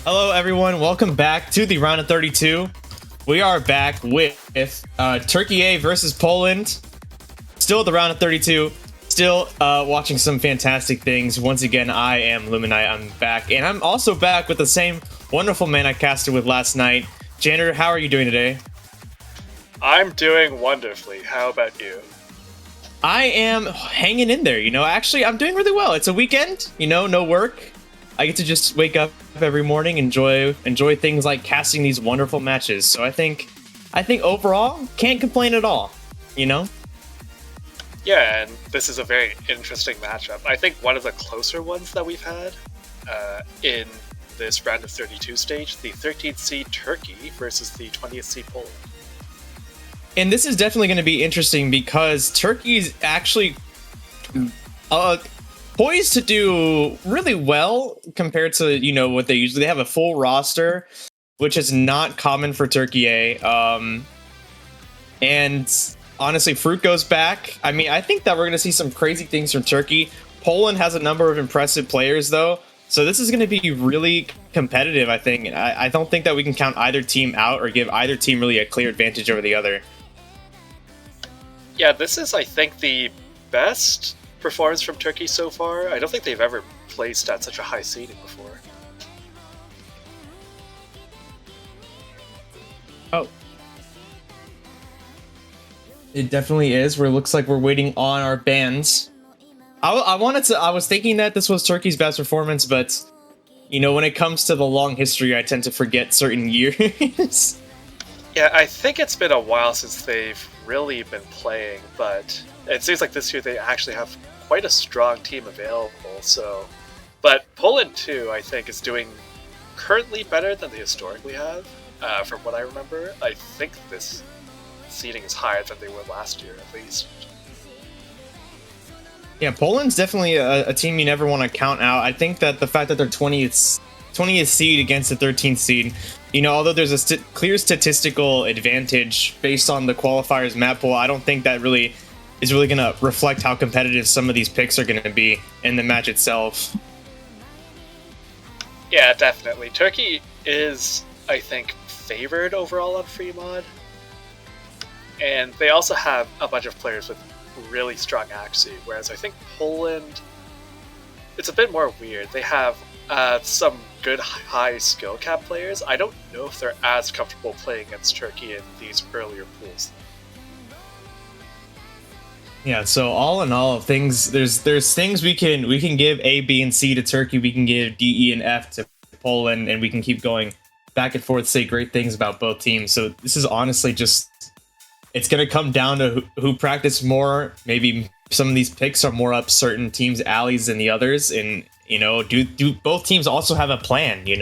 Hello, everyone. Welcome back to the round of 32. We are back with Turkey A versus Poland. Still at the round of 32. Still watching some fantastic things. Once again, I am Luminite. I'm back. And I'm also back with the same wonderful man I casted with last night. Janitor, how are you doing today? I'm doing wonderfully. How about you? I am hanging in there, Actually, I'm doing really well. It's a weekend, no work. I get to just wake up every morning, enjoy things like casting these wonderful matches. So I think overall, can't complain at all, Yeah, and this is a very interesting matchup. I think one of the closer ones that we've had in this round of 32 stage, the 13th seed Turkey versus the 20th seed Poland. And this is definitely going to be interesting because Turkey's actually poised to do really well compared to, what they have a full roster, which is not common for Turkey A. And honestly, Fruit goes back. I mean, I think that we're going to see some crazy things from Turkey. Poland has a number of impressive players, though. So this is going to be really competitive, I think. I don't think that we can count either team out or give either team really a clear advantage over the other. Yeah, this is, I think, the best performance from Turkey so far. I don't think they've ever placed at such a high seeding before. Oh. It definitely is. Where it looks like we're waiting on our bands. I was thinking that this was Turkey's best performance, but when it comes to the long history, I tend to forget certain years. Yeah, I think it's been a while since they've really been playing, but it seems like this year they actually have quite a strong team available. So, but Poland too, I think, is doing currently better than they historically have. From what I remember, I think this seeding is higher than they were last year, at least. Yeah, Poland's definitely a team you never want to count out. I think that the fact that they're 20th seed against the 13th seed, although there's a clear statistical advantage based on the qualifiers map pool, I don't think that is really going to reflect how competitive some of these picks are going to be in the match itself. Yeah, definitely. Turkey is, I think, favored overall on free mod. And they also have a bunch of players with really strong accuracy, whereas I think Poland, it's a bit more weird. They have some good high skill cap players. I don't know if they're as comfortable playing against Turkey in these earlier pools. Yeah, so all in all, there's things we can give A, B, and C to Turkey. We can give D, E, and F to Poland, and we can keep going back and forth, say great things about both teams. So this is honestly just, it's going to come down to who practice more. Maybe some of these picks are more up certain teams' alleys than the others, and do both teams also have a plan? You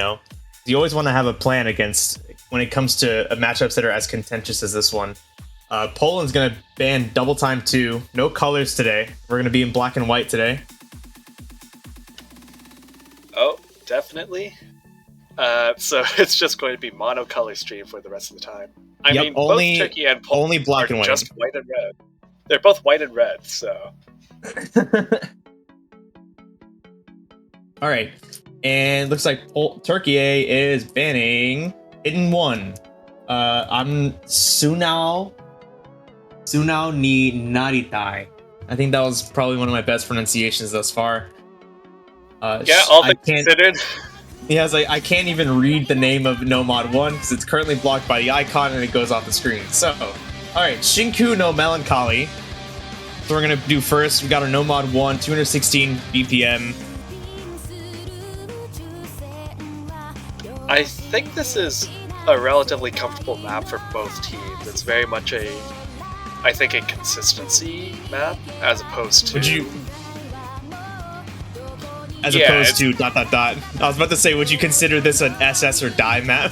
always want to have a plan when it comes to matchups that are as contentious as this one. Poland's going to ban double time 2. No colors today. We're going to be in black and white today. Oh, definitely. So it's just going to be monocolor stream for the rest of the time. I mean, both Turkey and Poland only black and white. Just white and red. They're both white and red, so. All right. And looks like Turkey A is banning Hidden 1. I'm Sunao ni Naritai. I think that was probably one of my best pronunciations thus far. Yeah, all things considered. Yeah, I can't even read the name of Nomad 1 because it's currently blocked by the icon and it goes off the screen. So, alright, Shinku no Melancholy. So we're going to do first. We got our Nomad 1, 216 BPM. I think this is a relatively comfortable map for both teams. It's very much a consistency map as opposed to... opposed to ... I was about to say, would you consider this an SS or die map?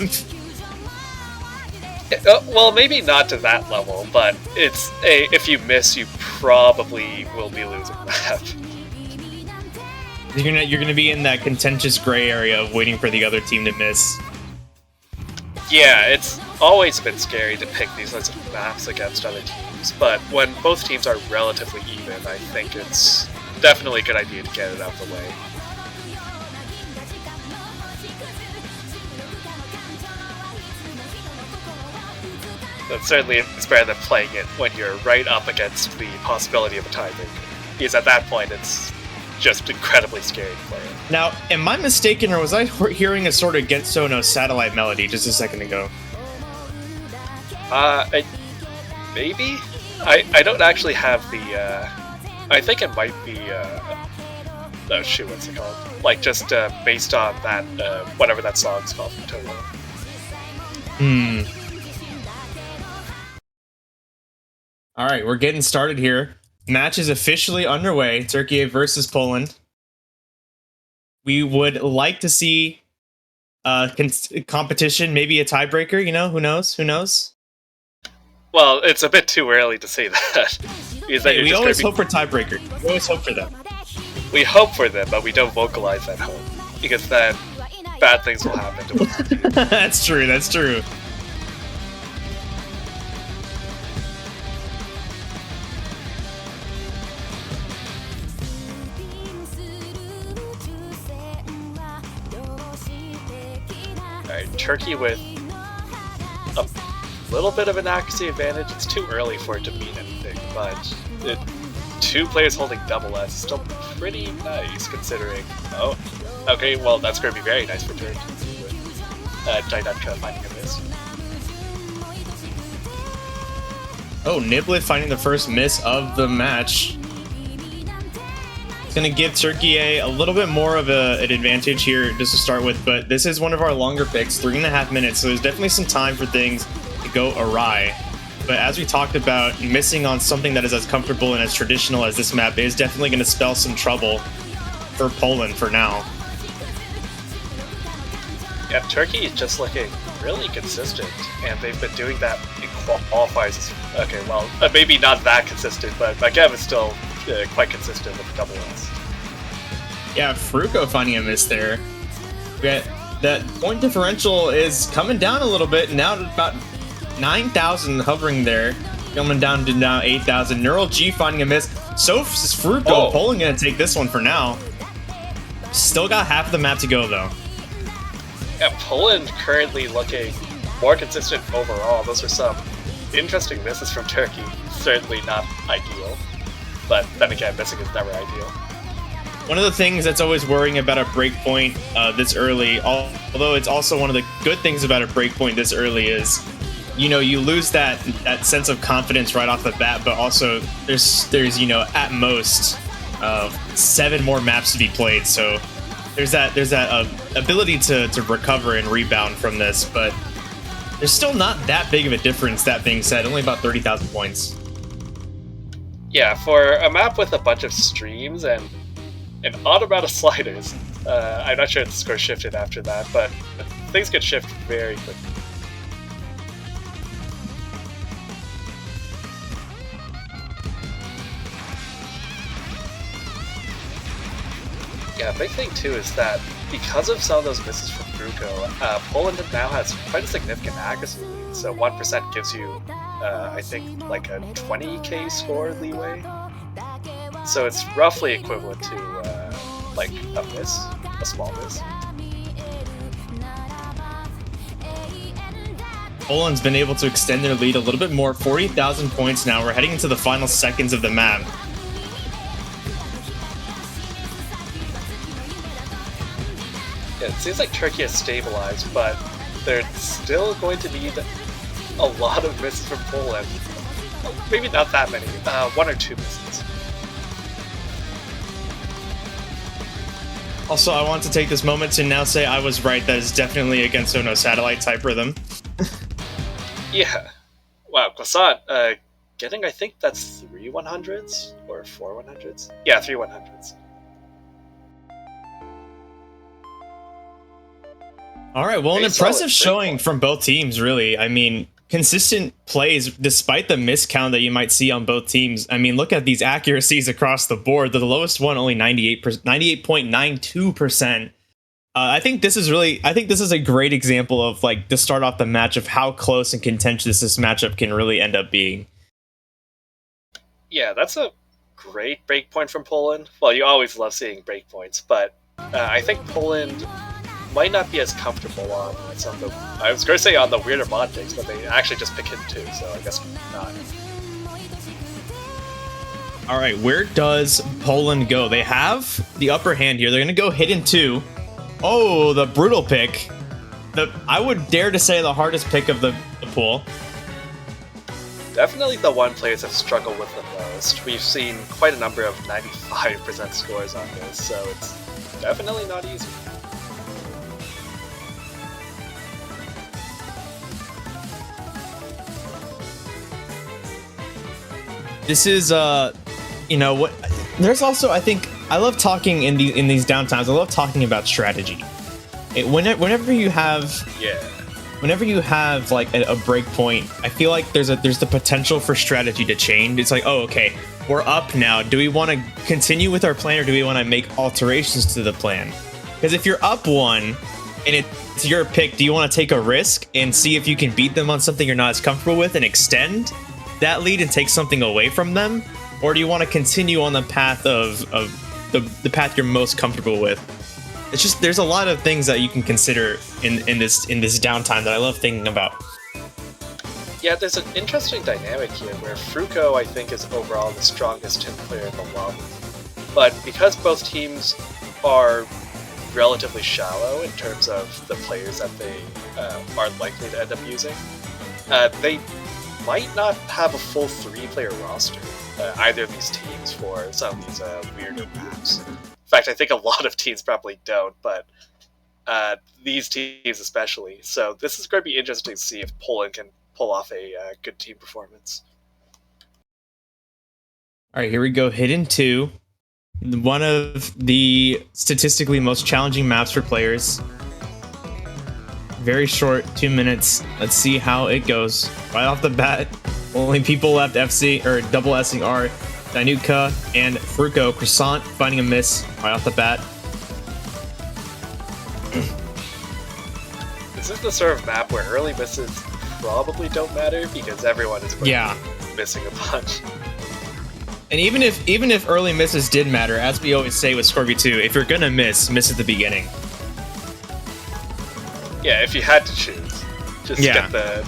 Well, maybe not to that level, but if you miss, you probably will be losing the map. You're gonna be in that contentious gray area of waiting for the other team to miss. Yeah, it's always been scary to pick these kinds of maps against other teams, but when both teams are relatively even, I think it's definitely a good idea to get it out of the way. But certainly it's better than playing it when you're right up against the possibility of a tiebreaker. Because at that point, it's just incredibly scary to play it. Now, am I mistaken, or was I hearing a sort of Gensono satellite melody just a second ago? Maybe? I don't actually have the, I think it might be, oh shoot, what's it called? Like, just, based on that, whatever that song's called from Toto. Alright, we're getting started here. Match is officially underway. Turkey versus Poland. We would like to see competition, maybe a tiebreaker, you know? Who knows? Who knows? Well, it's a bit too early to say that. Hey, we always hope for tiebreaker. We always hope for them. We hope for them, but we don't vocalize that hope. Because then bad things will happen to us. That's true, that's true. Alright, Turkey with a little bit of an accuracy advantage. It's too early for it to mean anything, but two players holding double S is still pretty nice considering. Oh, okay, well that's going to be very nice for Turkey with Daidatka finding a miss. Oh, Niblet finding the first miss of the match. It's going to give Turkey a little bit more of an advantage here just to start with, but this is one of our longer picks, 3.5 minutes, so there's definitely some time for things to go awry. But as we talked about, missing on something that is as comfortable and as traditional as this map is definitely going to spell some trouble for Poland for now. Yeah, Turkey is just looking really consistent, and they've been doing that in qualifiers. Okay, well, maybe not that consistent, but Magev is still quite consistent with the double S. Yeah, Fruko finding a miss there. That point differential is coming down a little bit, now to about 9,000 hovering there, coming down to now 8,000. Neural G finding a miss. So is Fruko. Oh. Poland gonna take this one for now. Still got half of the map to go though. Yeah, Poland currently looking more consistent overall. Those are some interesting misses from Turkey. Certainly not ideal, but then again, missing is never ideal. One of the things that's always worrying about a breakpoint this early, although it's also one of the good things about a breakpoint this early is, you know, you lose that sense of confidence right off the bat, but also there's you know, at most 7 more maps to be played, so there's that ability to recover and rebound from this, but there's still not that big of a difference. That being said, only about 30,000 points. Yeah, for a map with a bunch of streams and an odd amount of sliders, I'm not sure if the score shifted after that, but things could shift very quickly. Yeah, big thing too is that because of some of those misses from Fruko, Poland now has quite a significant accuracy lead. So 1% gives you, I think, like a 20k score leeway. So it's roughly equivalent to like a miss, a small miss. Poland's been able to extend their lead a little bit more, 40,000 points now. We're heading into the final seconds of the map. Yeah, it seems like Turkey has stabilized, but they're still going to need a lot of misses from Poland. Maybe not that many, 1 or 2 misses. Also, I want to take this moment to now say I was right. That is definitely a Gensono satellite type rhythm. Yeah. Wow, Croissant, getting, I think that's 3 100s or 4 100s? Yeah, 3 100s. All right, well, an Pretty impressive solid showing breakpoint. from both teams, really. I mean, consistent plays despite the miscount that you might see on both teams. I mean, look at these accuracies across the board. The lowest one, only 98.92%. I think this is a great example of, like, to start off the match of how close and contentious this matchup can really end up being. Yeah, that's a great breakpoint from Poland. Well, you always love seeing breakpoints, but I think Poland might not be as comfortable on some of the. I was going to say on the weirder mod picks, but they actually just pick hidden 2, so I guess not. All right, where does Poland go? They have the upper hand here. They're going to go hidden 2. Oh, the brutal pick. I would dare to say the hardest pick of the pool. Definitely the one players have struggled with the most. We've seen quite a number of 95% scores on this, so it's definitely not easy. This is you know what? There's also, I think, I love talking in these downtimes. I love talking about strategy. Whenever you have like a break point, I feel like there's the potential for strategy to change. It's like, oh, okay, we're up now. Do we want to continue with our plan, or do we want to make alterations to the plan? Because if you're up 1 and it's your pick, do you want to take a risk and see if you can beat them on something you're not as comfortable with and extend that lead and take something away from them, or do you want to continue on the path of the path you're most comfortable with? It's just, there's a lot of things that you can consider in this downtime that I love thinking about. Yeah, there's an interesting dynamic here where Fruko, I think, is overall the strongest Tim player in the lobby. But because both teams are relatively shallow in terms of the players that they are likely to end up using, they might not have a full 3-player roster, either of these teams, for some of these weirder maps. In fact, I think a lot of teams probably don't, but these teams especially. So this is going to be interesting to see if Poland can pull off a good team performance. All right, here we go. Hidden 2. One of the statistically most challenging maps for players. Very short, 2 minutes. Let's see how it goes. Right off the bat, only people left FC or double S'ing are Danuka and Fruko. Croissant finding a miss right off the bat. This is the sort of map where early misses probably don't matter because everyone is going to be missing a bunch. And even if early misses did matter, as we always say with Scorpio 2, if you're gonna miss at the beginning. Yeah, if you had to choose, just get the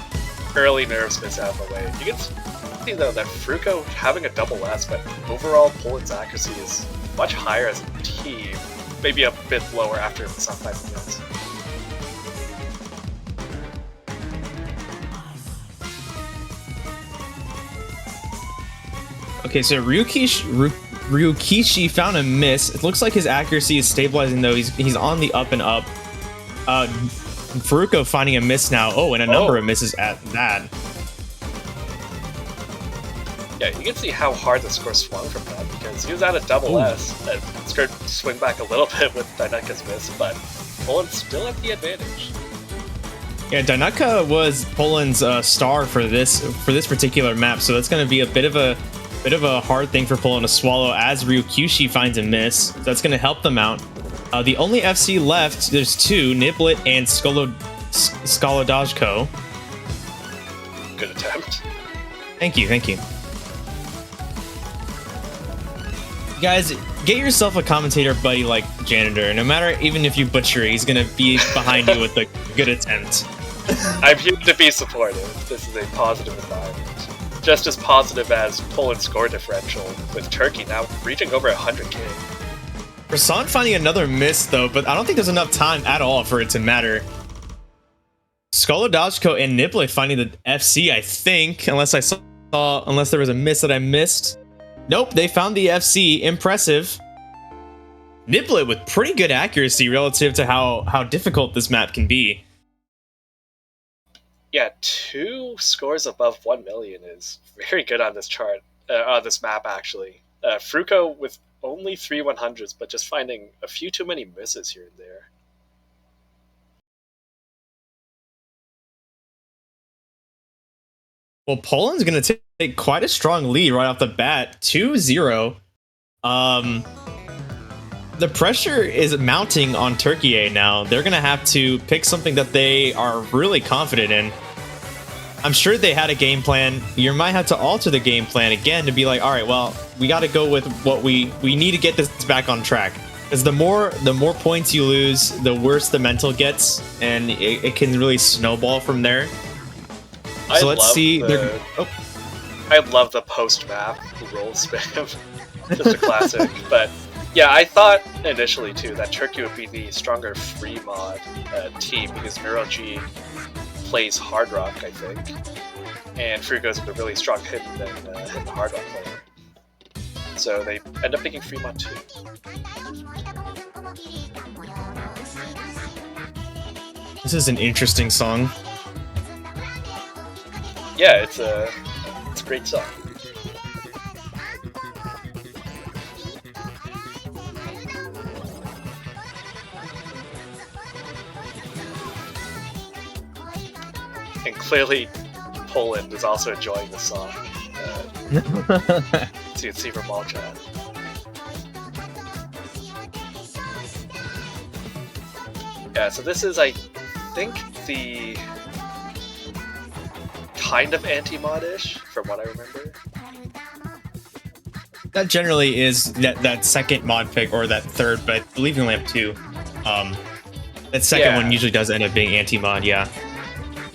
early nerves miss out of the way. You can see though that Fruko having a double S, but overall Poland's accuracy is much higher as a team, maybe a bit lower after some 5 minutes. Okay, so Ryukishi found a miss. It looks like his accuracy is stabilizing though. He's on the up and up. Fruko finding a miss now. Oh, and a number of misses at that. Yeah, you can see how hard the score swung from that because he was at a double S. That scored swing back a little bit with Dainaka's miss, but Poland's still at the advantage. Yeah, Dainaka was Poland's star for this particular map, so that's going to be a bit of a hard thing for Poland to swallow as Ryukishi finds a miss. So that's going to help them out. The only FC left, there's 2, Niblet and Skolodajko. Good attempt. Thank you. Guys, get yourself a commentator buddy like Janitor. No matter, even if you butcher it, he's going to be behind you with a good attempt. I'm here to be supportive. This is a positive environment. Just as positive as Poland's score differential, with Turkey now reaching over 100k. Croissant finding another miss, though, but I don't think there's enough time at all for it to matter. Skolodajko and Niblet finding the FC, I think, unless there was a miss that I missed. Nope, they found the FC. Impressive. Niblet with pretty good accuracy relative to how difficult this map can be. Yeah, 2 scores above 1 million is very good on this chart, on this map, actually. Fruko with only 3 100s, but just finding a few too many misses here and there. Well, Poland's going to take quite a strong lead right off the bat, 2-0. The pressure is mounting on Turkey now. They're going to have to pick something that they are really confident in. I'm sure they had a game plan. You might have to alter the game plan again to be like, all right, well, we got to go with what we need to get this back on track. Because the more points you lose, the worse the mental gets, and it can really snowball from there. So let's see. I love the post-map roll spam. Just a classic. But yeah, I thought initially too that Turkey would be the stronger free mod team because NeuroG plays hard rock, I think, and Frugo's a really strong hidden hard rock player. So they end up picking free mod too. This is an interesting song. Yeah, it's a great song. And clearly, Poland is also enjoying the song. So you can see from all chat. Yeah, so this is, I think, the kind of anti-mod-ish, from what I remember. That generally is that second mod pick, or that third, but I believe you only have two. That second one usually does end up being anti-mod, yeah.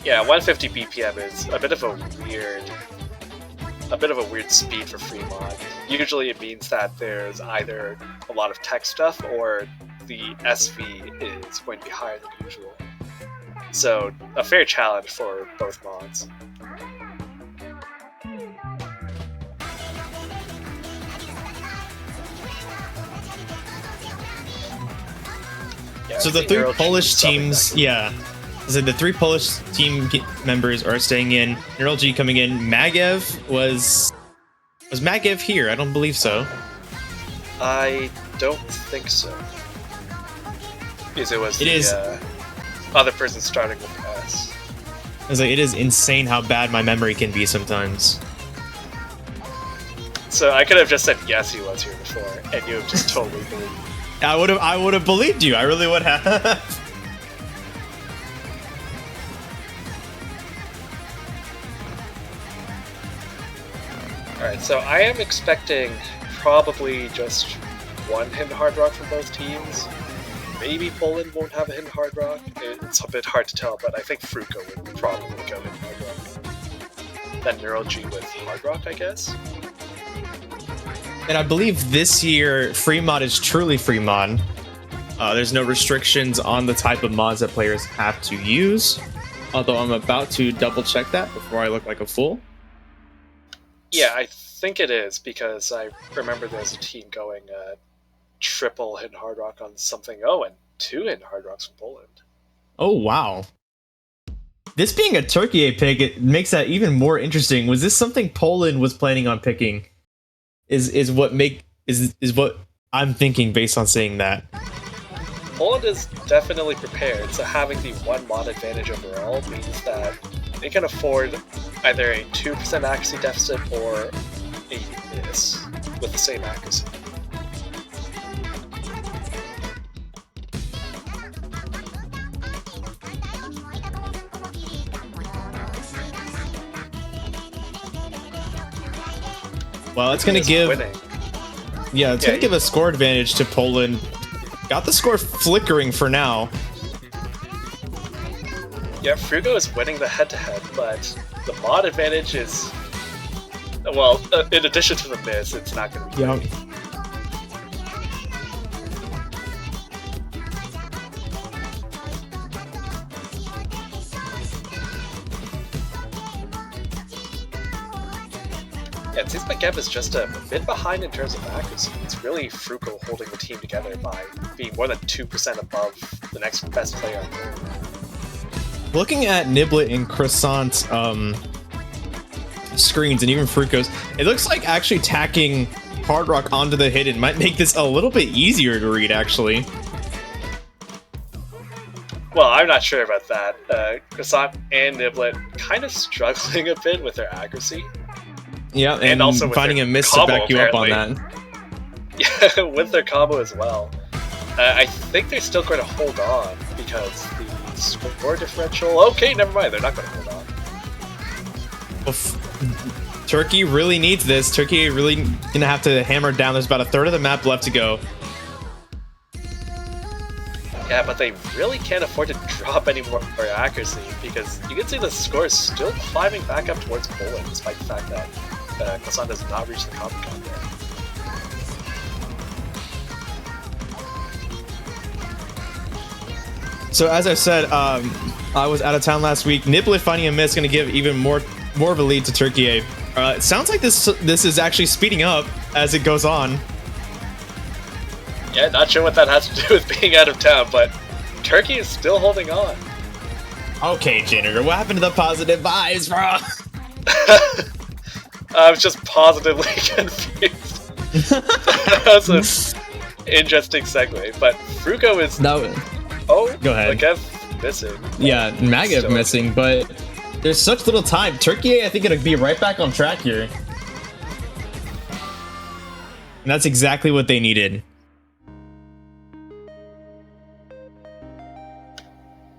Yeah, 150 BPM is a bit of a weird speed for free mod. Usually it means that there's either a lot of tech stuff or the SV is going to be higher than usual. So a fair challenge for both mods. Yeah, so the three Polish teams, so the three Polish team members are staying in. NeuroG coming in. Magev was Magev here? I don't believe so. I don't think so. Because it was other person starting with S. I was like, it is insane how bad my memory can be sometimes. So I could have just said yes, he was here before, and you have just totally believed. I would have believed you. I really would have. Alright, so I am expecting probably just one hidden hard rock from both teams. Maybe Poland won't have a hidden hard rock. It's a bit hard to tell, but I think Fruko would probably go hidden hard rock. Then NeuroG with hard rock, I guess. And I believe this year, free mod is truly free mod. There's no restrictions on the type of mods that players have to use. Although I'm about to double check that before I look like a fool. Yeah, I think it is, because I remember there's a team going triple hidden hard rock on something. Oh, and 2 hidden hard rocks from Poland. Oh, wow. This being a Turkey pick, it makes that even more interesting. Was this something Poland was planning on picking? Is what I'm thinking based on saying that. Poland is definitely prepared, so having the 1 mod advantage overall means that they can afford either a 2% accuracy deficit or a miss with the same accuracy. Well, it's going to give... winning. Yeah, it's going to give a score advantage to Poland. Got the score flickering for now. Yeah, Frugo is winning the head-to-head, but the mod advantage is... Well, in addition to the miss, it's not going to be great. Yeah, it seems like Geb is just a bit behind in terms of accuracy. It's really Fruko holding the team together by being more than 2% above the next best player on board. Looking at Niblet and Croissant's screens, and even Fruko's, it looks like actually tacking Hard Rock onto the hidden might make this a little bit easier to read, actually. Well, I'm not sure about that. Croissant and Niblet kind of struggling a bit with their accuracy. Yeah, and also finding a miss to back you up on that. Yeah, with their combo as well. I think they're still going to hold on because the score differential... Okay, never mind, they're not going to hold on. Well, Turkey really needs this. Turkey really going to have to hammer down. There's about a third of the map left to go. Yeah, but they really can't afford to drop any more accuracy because you can see the score is still climbing back up towards Poland despite the fact that Kasan does not reach the Comic-Con yet. So as I said, I was out of town last week. Niblet finding a miss going to give even more of a lead to Turkey. It sounds like this is actually speeding up as it goes on. Yeah, not sure what that has to do with being out of town, but Turkey is still holding on. Okay, Janitor, what happened to the positive vibes, bro? I was just positively confused. That was an interesting segue, but Fruko is... No. Oh, go ahead. Magev missing. Yeah, Magev missing, but there's such little time. Turkey, I think it'll be right back on track here. And that's exactly what they needed.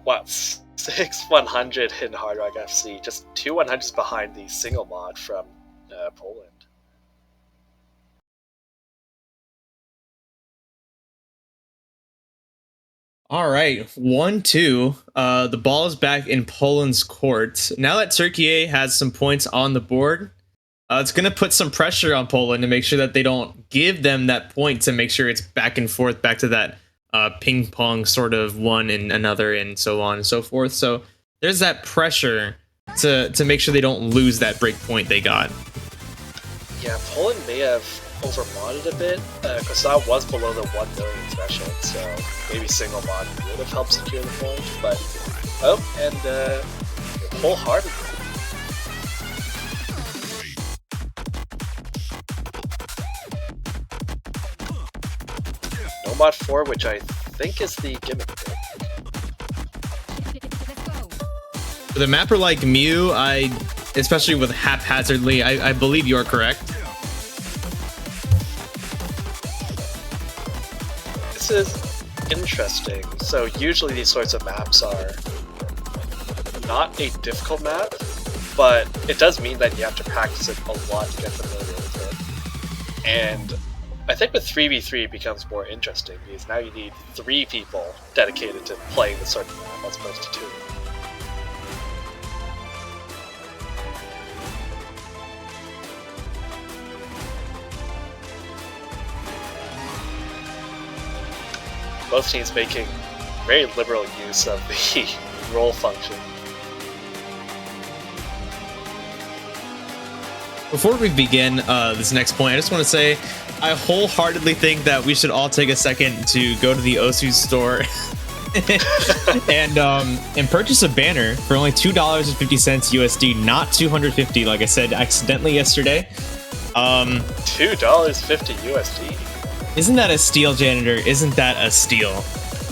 Wow, 6 100 in Hard Rock FC, just 2 100s behind the single mod from Poland. All right, 1-2. The ball is back in Poland's court. Now that Turkey has some points on the board, it's going to put some pressure on Poland to make sure that they don't give them that point, to make sure it's back and forth, back to that ping pong sort of one and another and so on and so forth. So there's that pressure to make sure they don't lose that break point they got. Yeah, Poland may have overmodded a bit, because that was below the 1 million threshold, so maybe single mod would have helped secure the point, but wholeheartedly. No mod 4, which I think is the gimmick pick. For the mapper like Mew, especially with haphazardly, I believe you are correct. This is interesting. So usually these sorts of maps are not a difficult map, but it does mean that you have to practice it a lot to get familiar with it. And I think with 3v3 it becomes more interesting because now you need 3 people dedicated to playing this sort of map as opposed to 2. Both teams making very liberal use of the roll function. Before we begin this next point, I just want to say I wholeheartedly think that we should all take a second to go to the Osu store and purchase a banner for only $2.50 USD, not $250 like I said accidentally yesterday. $2.50 USD. Isn't that a steal, Janitor? Isn't that a steal?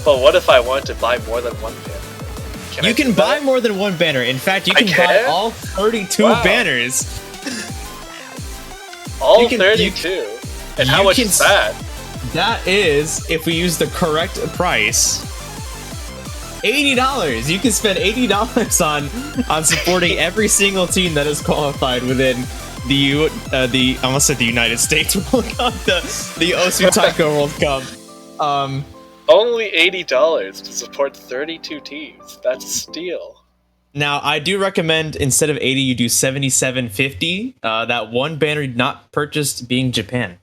But what if I want to buy more than one banner? You can buy more than one banner. In fact, you can buy all 32 banners. All 32? And how much is that? That is, if we use the correct price, $80. You can spend $80 on supporting every single team that is qualified within the I almost said the United States World Cup, the Osu Taiko World Cup. Only $80 to support 32 teams. That's a steal. Now, I do recommend instead of 80, you do 77.50. That one banner not purchased being Japan.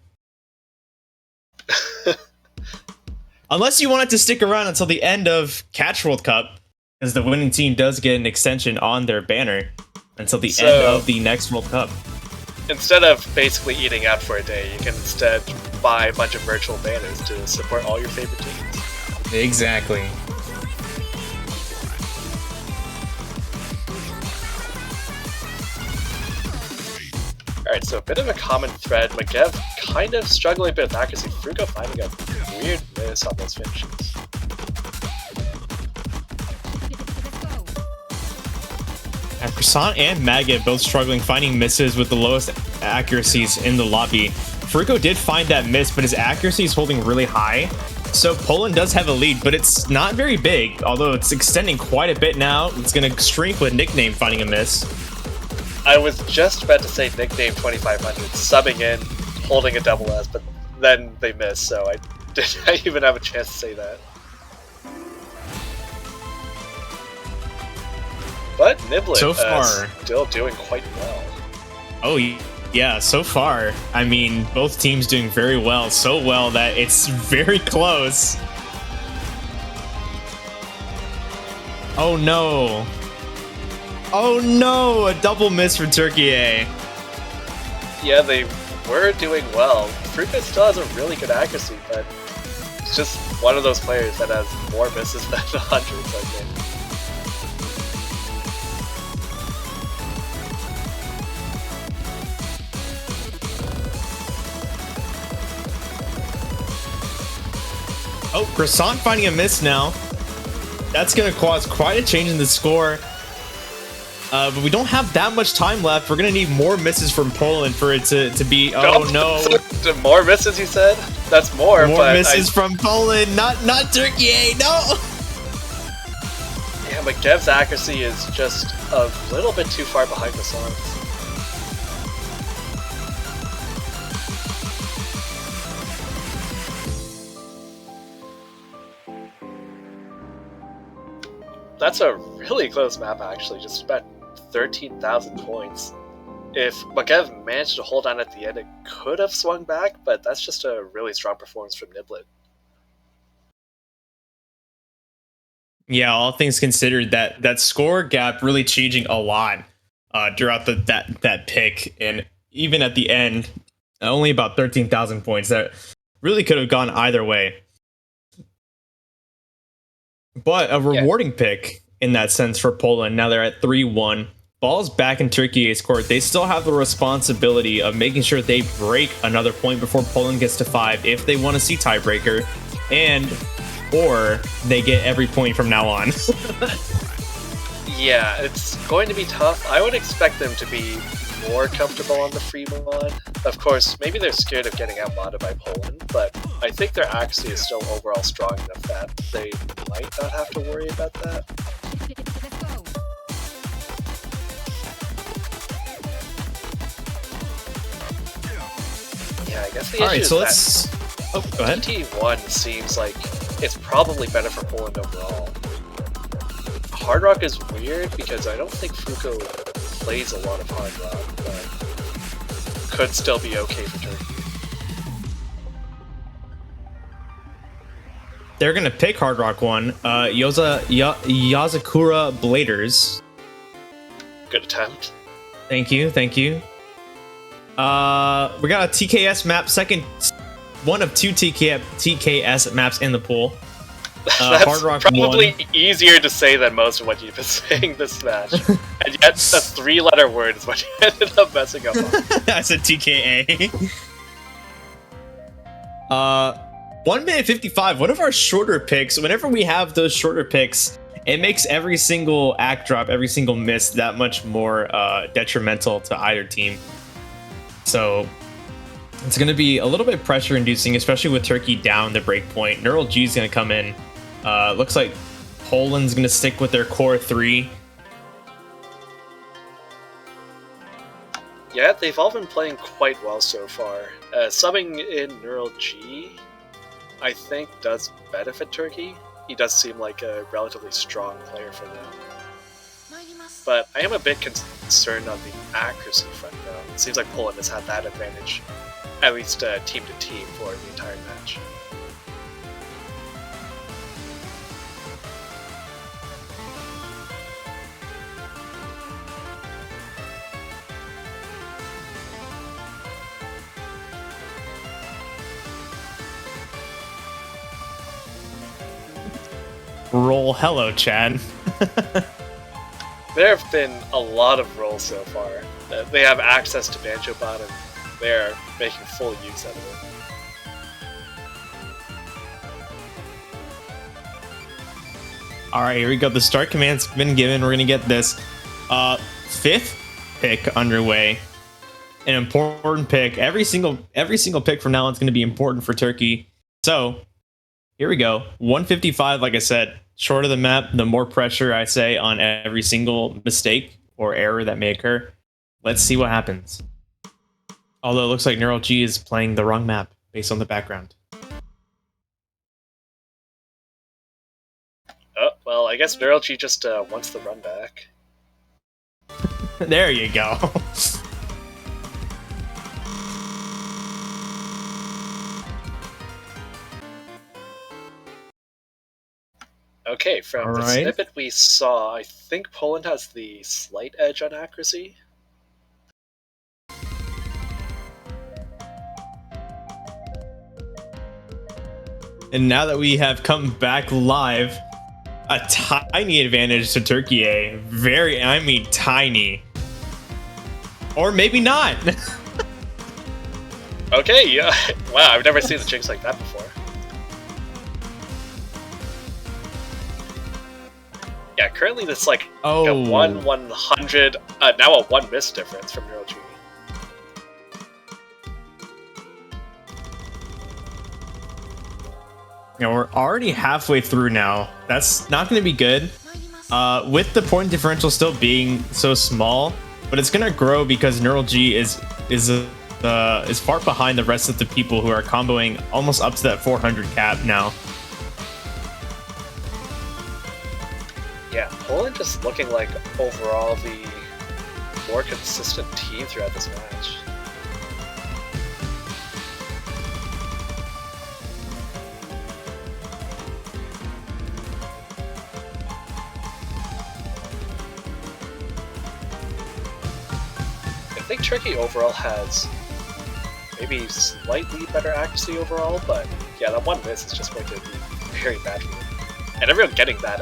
Unless you want it to stick around until the end of Catch World Cup, because the winning team does get an extension on their banner until the end of the next World Cup. Instead of basically eating out for a day, you can instead buy a bunch of virtual banners to support all your favorite teams. Exactly. Alright, so a bit of a common thread. Magev kind of struggling a bit with accuracy. Fruko finding a weird miss on those finishes. Croissant and Magev both struggling, finding misses with the lowest accuracies in the lobby. Fruko did find that miss, but his accuracy is holding really high. So Poland does have a lead, but it's not very big, although it's extending quite a bit now. It's going to shrink with Nickname finding a miss. I was just about to say Nickname 2500, subbing in, holding a double S, but then they missed, so I didn't even have a chance to say that. But Niblet So far, still doing quite well. oh yeah, so far, I mean, both teams doing very well, so well that it's very close. Oh no. Oh no, a double miss for Turkey A. Yeah, they were doing well. Fruka still has a really good accuracy, but it's just one of those players that has more misses than hundreds, I think. Oh, Croissant finding a miss now. That's going to cause quite a change in the score. But we don't have that much time left. We're going to need more misses from Poland for it to be... Oh, no. More misses, you said? That's more, More but misses from Poland, not Turkey A, no! Yeah, but Gev's accuracy is just a little bit too far behind the songs. That's a really close map, actually, just about 13,000 points. If Magev managed to hold on at the end, it could have swung back, but that's just a really strong performance from Niblet. Yeah, all things considered, that score gap really changing a lot throughout that pick, and even at the end, only about 13,000 points. That really could have gone either way. But a rewarding pick in that sense for Poland. Now they're at 3-1. Ball's back in Turkey A's court. They still have the responsibility of making sure they break another point before Poland gets to 5 if they want to see tiebreaker, or they get every point from now on. Yeah, it's going to be tough. I would expect them to be more comfortable on the free mod. Of course, maybe they're scared of getting out-modded by Poland, but I think their accuracy is still overall strong enough that they might not have to worry about that. Yeah, I guess the issue is that Oh, go ahead. PT1 seems like it's probably better for Poland overall. Hard Rock is weird because I don't think Fuko plays a lot of Hard Rock, but could still be okay for Turkey. They're going to pick Hard Rock 1. Yazakura Bladers. Good attempt. Thank you, thank you. We got a TKS map, one of 2 TKS maps in the pool. That's Hard Rock probably 1. easier to say than most of what you've been saying this match. And yet, a 3-letter word is what you ended up messing up on. That's a TKA. 1 minute 55, one of our shorter picks. Whenever we have those shorter picks, it makes every single act drop, every single miss that much more detrimental to either team. So it's going to be a little bit pressure inducing, especially with Turkey down the break point. Neural G is going to come in. Looks like Poland's going to stick with their core 3. Yeah, they've all been playing quite well so far. Subbing in Neural G, I think, does benefit Turkey. He does seem like a relatively strong player for them. But I am a bit concerned on the accuracy front, though. It seems like Poland has had that advantage, at least team to team, for the entire match. Roll hello, Chad. There have been a lot of roles so far. They have access to Banjo Bot, and they're making full use of it. Alright, here we go. The start command's been given. We're going to get this 5th pick underway. An important pick. Every single pick from now on is going to be important for Turkey. So, here we go. 155, like I said. Shorter the map, the more pressure I say on every single mistake or error that may occur. Let's see what happens. Although it looks like Neural G is playing the wrong map based on the background. Oh, well, I guess Neural G just wants the run back. There you go. Okay, from All the right. snippet we saw, I think Poland has the slight edge on accuracy. And now that we have come back live, a tiny advantage to Turkey A. Very, I mean, tiny. Or maybe not. Okay, yeah. Wow, I've never seen the jinx like that before. Yeah, currently it's like a 1/100, now a 1 miss difference from Neural Genie. You know, we're already halfway through now. That's not going to be good. With the point differential still being so small, but it's going to grow because Neural G is far behind the rest of the people who are comboing almost up to that 400 cap now. Yeah, Poland just looking like overall the more consistent team throughout this match. I think Turkey overall has maybe slightly better accuracy overall, but yeah, that 1 miss is just going to be very bad for them. And everyone getting that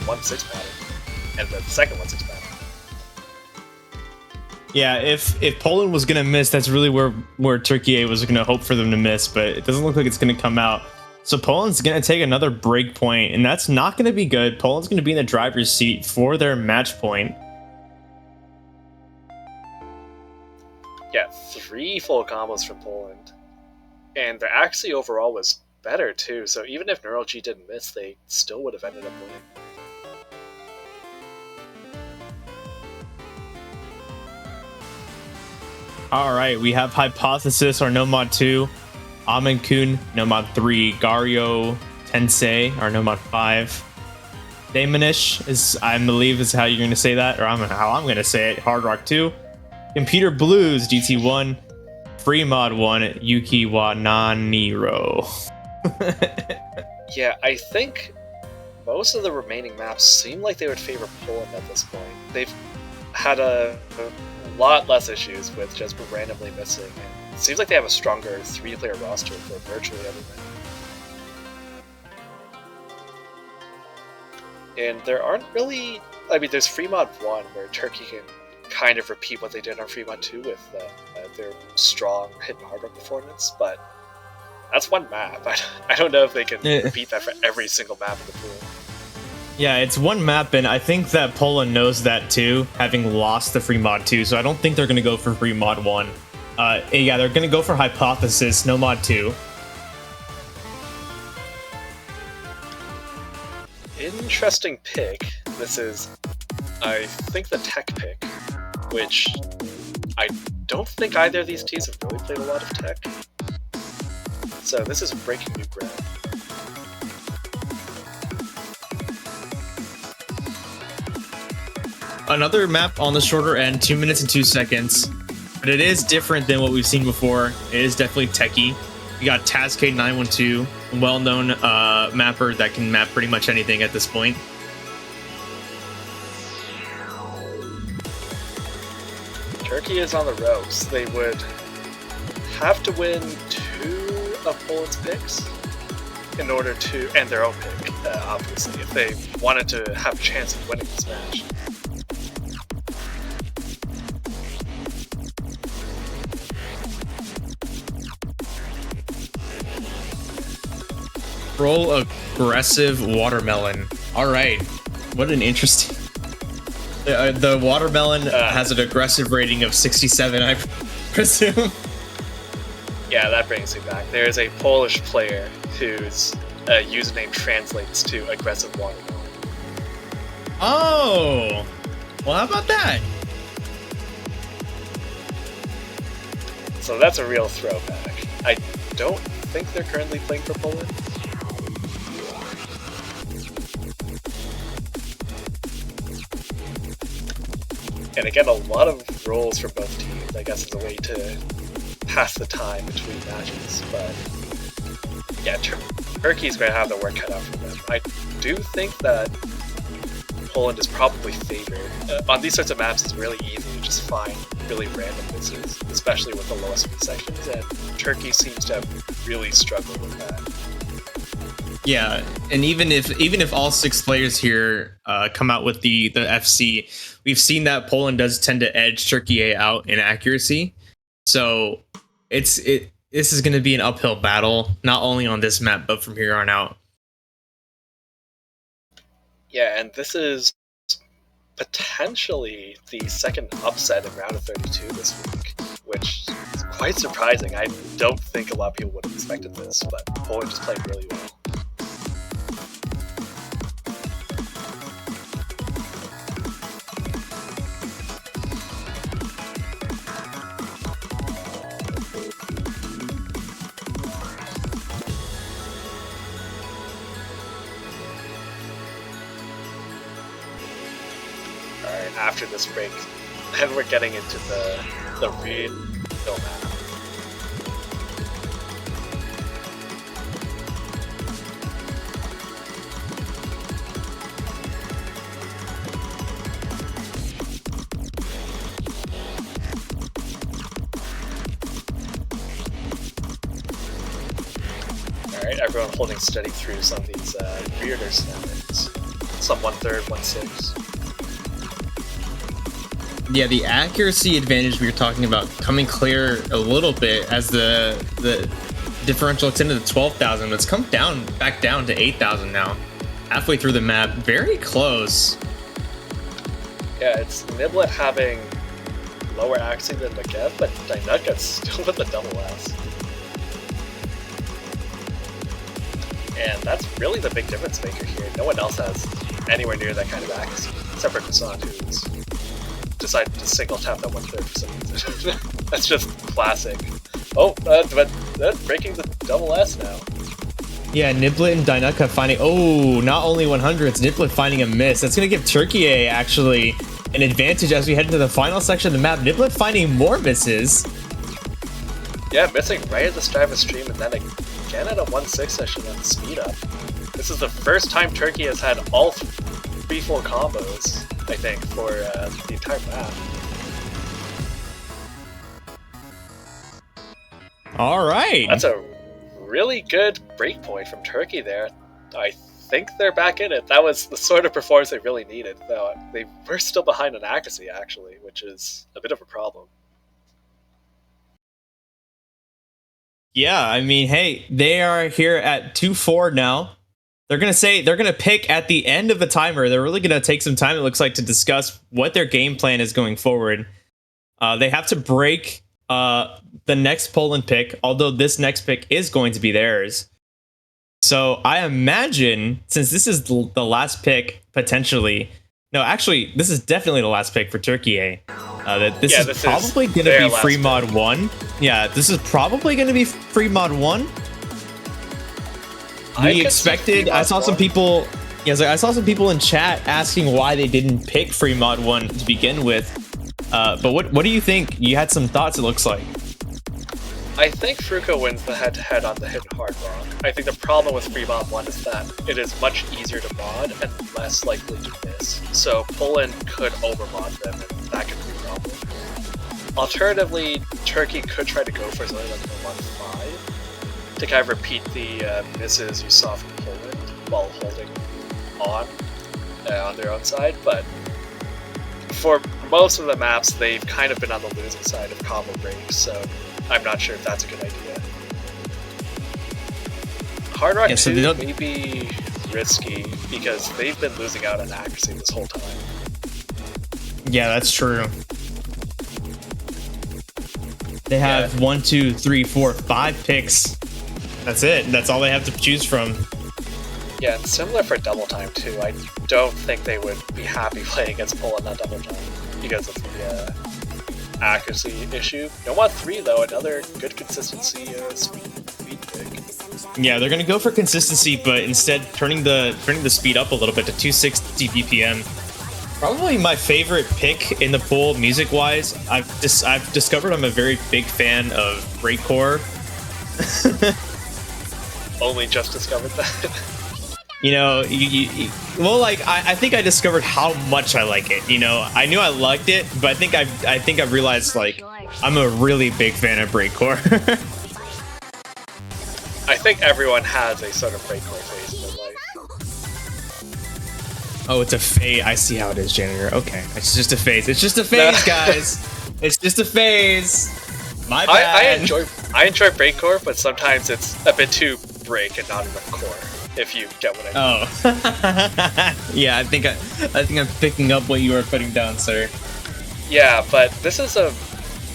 1/6 pattern, and the second 1/6 pattern. Yeah, if Poland was gonna miss, that's really where Turkey A was gonna hope for them to miss, but it doesn't look like it's gonna come out. So Poland's gonna take another break point, and that's not gonna be good. Poland's gonna be in the driver's seat for their match point. Yeah, 3 full combos from Poland, and their accuracy overall was better too. So even if Neural G didn't miss, they still would have ended up winning. All right, we have Hypothesis or No Mod 2, Amen-kun, No Mod 3, Gario Tensei or No Mod 5, Damonish is, I believe, is how you're going to say that, or how I'm going to say it, Hard Rock 2, Computer Blues GT1, Free Mod 1, Yuki wa Naniro. Yeah, I think most of the remaining maps seem like they would favor Poland at this point. They've had a lot less issues with just randomly missing, and it seems like they have a stronger 3-player roster for virtually everything. And there aren't really... I mean, there's Free Mod 1, where Turkey can kind of repeat what they did on Free Mod 2 with their strong hidden hard rock performance, but that's one map. I don't know if they can repeat that for every single map in the pool. Yeah, it's one map, and I think that Poland knows that too, having lost the Free Mod 2, so I don't think they're going to go for Free Mod 1. Yeah, they're going to go for Hypothesis, No Mod 2. Interesting pick. This is, I think, the tech pick, which I don't think either of these teams have really played a lot of tech. So this is breaking new ground. Another map on the shorter end, 2 minutes and 2 seconds, but it is different than what we've seen before. It is definitely techie. You got Tazk912, a well-known mapper that can map pretty much anything at this point. Turkey is on the ropes. They would have to win 2 of Poland's picks in order to, and their own pick, obviously, if they wanted to have a chance of winning this match. Roll aggressive watermelon. All right, what an interesting. The watermelon has an aggressive rating of 67, I presume. Yeah, that brings me back. There is a Polish player whose username translates to aggressive watermelon. Oh, well, how about that? So that's a real throwback. I don't think they're currently playing for Poland. And again, a lot of rolls for both teams, I guess, is a way to pass the time between matches. But yeah, Turkey's going to have their work cut out for them. I do think that Poland is probably favored. On these sorts of maps, it's really easy to just find really random misses, especially with the lowest speed sections, and Turkey seems to have really struggled with that. Yeah, and even if all 6 players here come out with the FC, we've seen that Poland does tend to edge Turkey out in accuracy. So this is going to be an uphill battle, not only on this map but from here on out. Yeah, and this is potentially the second upset in round of 32 this week, which is quite surprising. I don't think a lot of people would have expected this, but Poland just played really well. After this break, and we're getting into the real map. Alright, everyone holding steady through some of these weirder snappings. Some 1/3, 1/6. Yeah, the accuracy advantage we were talking about coming clear a little bit as the differential extended to 12,000. It's come back down to 8,000 now. Halfway through the map, very close. Yeah, it's Niblet having lower accuracy than Magev, but Dynukka's still with the double S. And that's really the big difference maker here. No one else has anywhere near that kind of accuracy, except for Croissant, who's decided to single tap that 1/3 for some reason. That's just classic. Oh, but breaking the double S now. Yeah, Niblet and Dynukka finding, not only 100s, Niblet finding a miss. That's going to give Turkey actually an advantage as we head into the final section of the map. Niblet finding more misses. Yeah, missing right at the start of the stream, and then again at a 1/6 session on the speed up. This is the first time Turkey has had all 3-4 combos, I think, for the entire map. All right. That's a really good breakpoint from Turkey there. I think they're back in it. That was the sort of performance they really needed, though they were still behind on accuracy, actually, which is a bit of a problem. Yeah, I mean, hey, they are here at 2-4 now. They're going to pick at the end of the timer. They're really going to take some time, it looks like, to discuss what their game plan is going forward. They have to break the next Poland pick, although this next pick is going to be theirs. So I imagine, since this is the last pick, potentially... No, actually, this is definitely the last pick for Turkey. That this is probably going to be free mod 1. Yeah, this is probably going to be free mod 1. We expected. I saw some people. Yes, I saw some people in chat asking why they didn't pick free mod 1 to begin with. But what do you think? You had some thoughts, it looks like. I think Fruko wins the head-to-head on the hidden hard rock. I think the problem with free mod 1 is that it is much easier to mod and less likely to miss. So Poland could overmod them, and that could be a problem. Alternatively, Turkey could try to go for something like the 1-5 to kind of repeat the misses you saw from Poland while holding on their own side, but for most of the maps, they've kind of been on the losing side of combo breaks, so I'm not sure if that's a good idea. Hard Rock 2 may be risky because they've been losing out on accuracy this whole time. Yeah, that's true. They have 1, 2, 3, 4, 5 picks. That's it. That's all they have to choose from. Yeah, and similar for Double Time too. I don't think they would be happy playing against Poland on Double Time because of the accuracy issue. Nomad 3 though, another good consistency speed pick. Yeah, they're gonna go for consistency, but instead turning the speed up a little bit to 260 BPM. Probably my favorite pick in the pool, music-wise. I've discovered I'm a very big fan of breakcore. Only just discovered that. You know, well, like I think I discovered how much I like it. You know, I knew I liked it, but I think I've realized like I'm a really big fan of breakcore. I think everyone has a sort of breakcore phase in their life. Oh, it's a phase. I see how it is, janitor. Okay, it's just a phase. It's just a phase, guys. It's just a phase. My bad. I enjoy breakcore, but sometimes it's a bit too break and not enough core. If you get what I mean. Oh, yeah. I think I'm picking up what you are putting down, sir. Yeah, but this is a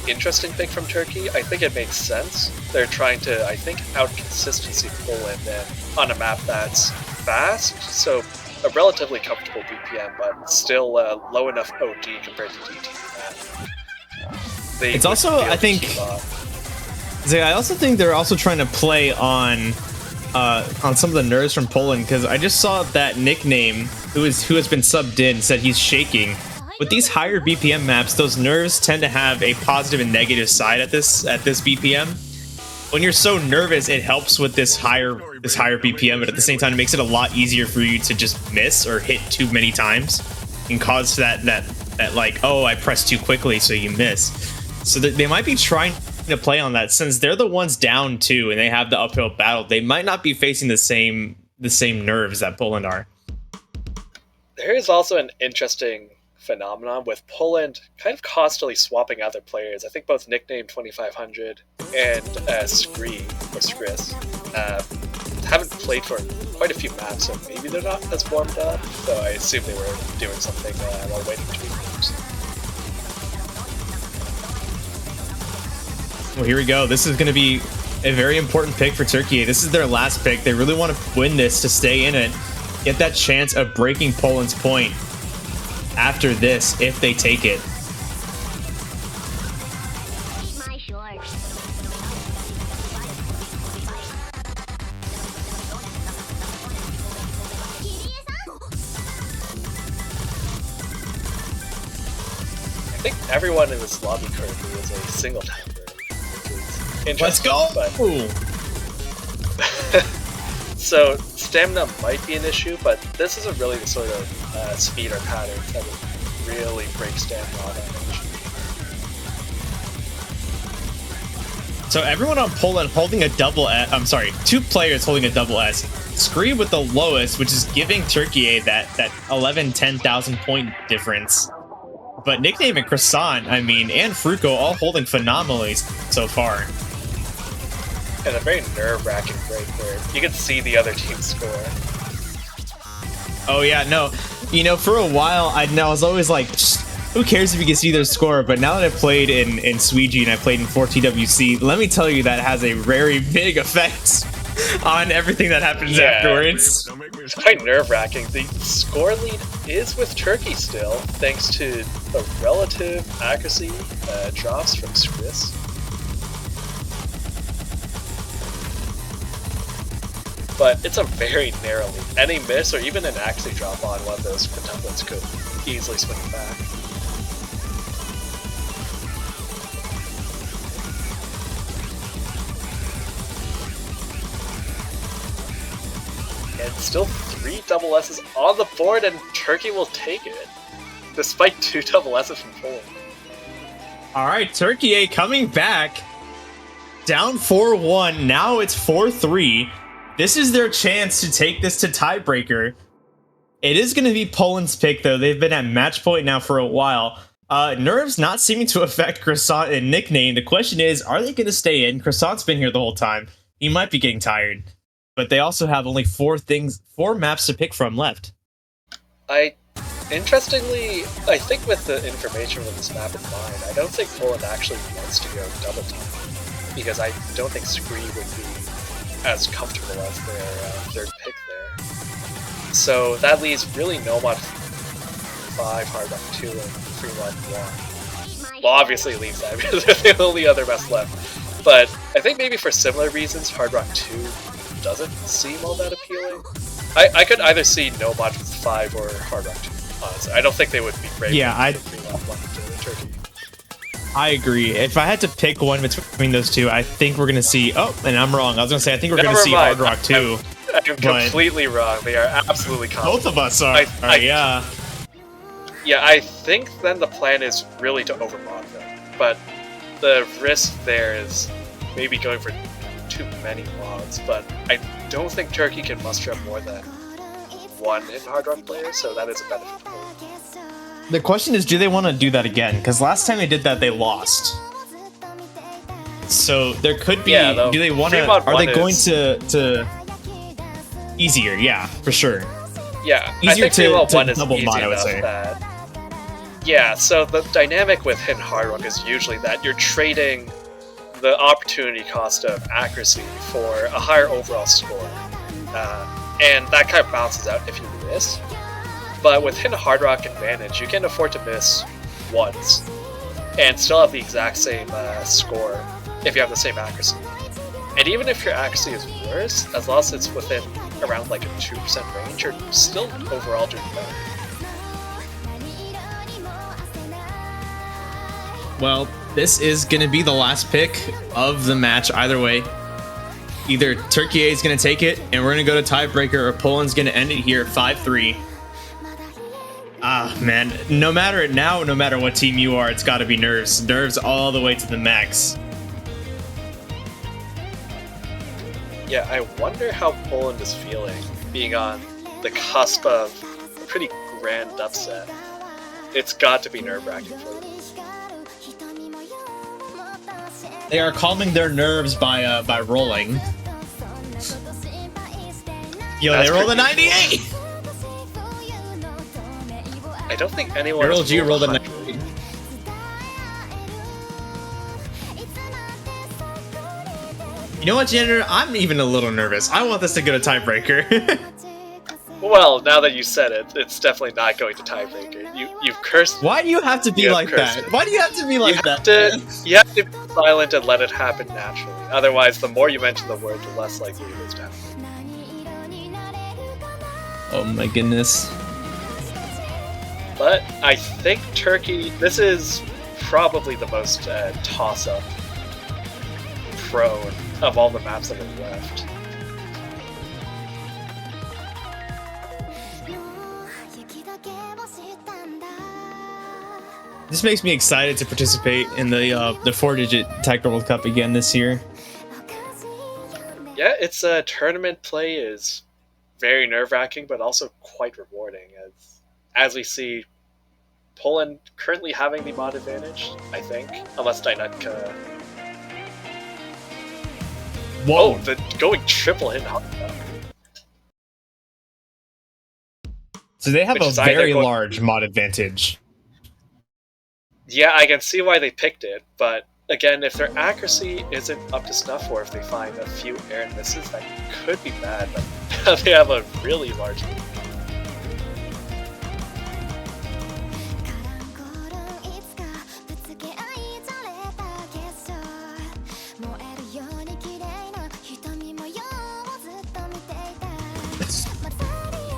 interesting pick from Turkey. I think it makes sense. They're trying to, I think, out-consistency Poland and on a map that's fast, so a relatively comfortable BPM, but still low enough OD compared to DT. It's also, I think, I also think they're also trying to play on some of the nerves from Poland, because I just saw that Nickname, who has been subbed in, said he's shaking. With these higher BPM maps, those nerves tend to have a positive and negative side at this BPM. When you're so nervous, it helps with this higher BPM, but at the same time, it makes it a lot easier for you to just miss or hit too many times and cause that like, oh, I pressed too quickly, so you miss. So they might be trying to play on that, since they're the ones down too and they have the uphill battle. They might not be facing the same nerves that Poland are. There is also an interesting phenomenon with Poland kind of constantly swapping out their players. I think both Nickname 2500 and Skris haven't played for quite a few maps, so maybe they're not as warmed up, though I assume they were doing something while waiting between games. Well, here we go. This is going to be a very important pick for Turkey. This is their last pick. They really want to win this to stay in it, get that chance of breaking Poland's point after this if they take it. I think everyone in this lobby currently is a single timer. Let's go! But so stamina might be an issue, but this isn't really the sort of speed or pattern that would really break stamina on damage. So everyone on Poland holding a double S, I'm sorry, 2 players holding a double S. Scree with the lowest, which is giving Turkey that 10,000 point difference. But Nickname and Croissant, I mean, and Fruko all holding phenomenally so far. And a very nerve-wracking break where you can see the other team score. Oh yeah, no. You know, for a while, I was always like, who cares if you can see their score? But now that I've played in Suigi and I played in 4TWC, let me tell you that has a very big effect on everything that happens afterwards. It's quite nerve-wracking. The score lead is with Turkey still, thanks to the relative accuracy drops from Skris. But it's a very narrow lead. Any miss or even an accuracy drop on one of those quintuplets could easily swing it back. And still 3 double S's on the board, and Turkey will take it, despite 2 double S's from Poland. Alright, Turkey A coming back. Down 4-1, now it's 4-3. This is their chance to take this to tiebreaker. It is going to be Poland's pick, though. They've been at match point now for a while. Nerves not seeming to affect Croissant and Nickname. The question is, are they going to stay in? Croissant's been here the whole time. He might be getting tired. But they also have only 4 maps to pick from left. Interestingly, I think with the information from this map in mind, I don't think Poland actually wants to go double team, because I don't think Scree would be as comfortable as their third pick there. So that leaves really Nomad 5, Hard Rock 2, and Fremont 1. Well, obviously it leaves that because they're the only other best left. But I think maybe for similar reasons, Hard Rock 2 doesn't seem all that appealing. I could either see Nomad 5 or Hard Rock 2. Honestly, I don't think they would be brave. Yeah, enough to bring up one to Turkey. I agree. If I had to pick one between those two, I think we're gonna see. Oh, and I'm wrong. I was gonna say I think we're gonna see Hard Rock too. I'm completely wrong. They are absolutely comparable. Both of us are. Yeah. Yeah, I think then the plan is really to overmod them, but the risk there is maybe going for too many mods. But I don't think Turkey can muster up more than one in Hard Rock player, so that is a benefit. The question is, do they want to do that again? Because last time they did that, they lost. So there could be. Yeah, do they want to? Are they going to? Easier, yeah, for sure. Yeah, easier I think to one is double easy mod, I would enough say. that. Yeah, so the dynamic with Hidden Hard Rock is usually that you're trading the opportunity cost of accuracy for a higher overall score, and that kind of balances out if you miss. But with Hidden Hard Rock Advantage, you can afford to miss once and still have the exact same score if you have the same accuracy. And even if your accuracy is worse, as long as it's within around like a 2% range, you're still overall doing better. Well, this is going to be the last pick of the match either way. Either Turkey is going to take it, and we're going to go to tiebreaker, or Poland's going to end it here 5-3. Ah, man. No matter what team you are, it's got to be nerves. Nerves all the way to the max. Yeah, I wonder how Poland is feeling, being on the cusp of a pretty grand upset. It's got to be nerve-wracking for them. They are calming their nerves by rolling. Yo, That's they rolled a pretty 98! I don't think anyone Earl has G rolled a 100. 98. You know what, Janitor? I'm even a little nervous. I want this to go to tiebreaker. Well, now that you said it, it's definitely not going to tiebreaker. You've cursed. Why do you have to be like that? Why do you have to be like that? You have to be silent and let it happen naturally. Otherwise, the more you mention the word, the less likely it is to happen. Oh my goodness. But I think Turkey. This is probably the most toss-up prone of all the maps that are left. This makes me excited to participate in the 4-digit Taiko World Cup again this year. Yeah, its tournament play is very nerve-wracking, but also quite rewarding. As we see, Poland currently having the mod advantage, I think, unless Dynutka. Whoa! Oh, the going triple hit. So they have Which a is either very going- large mod advantage. Yeah, I can see why they picked it, but again, if their accuracy isn't up to snuff, or if they find a few errant misses, that could be bad, but they have a really large lead.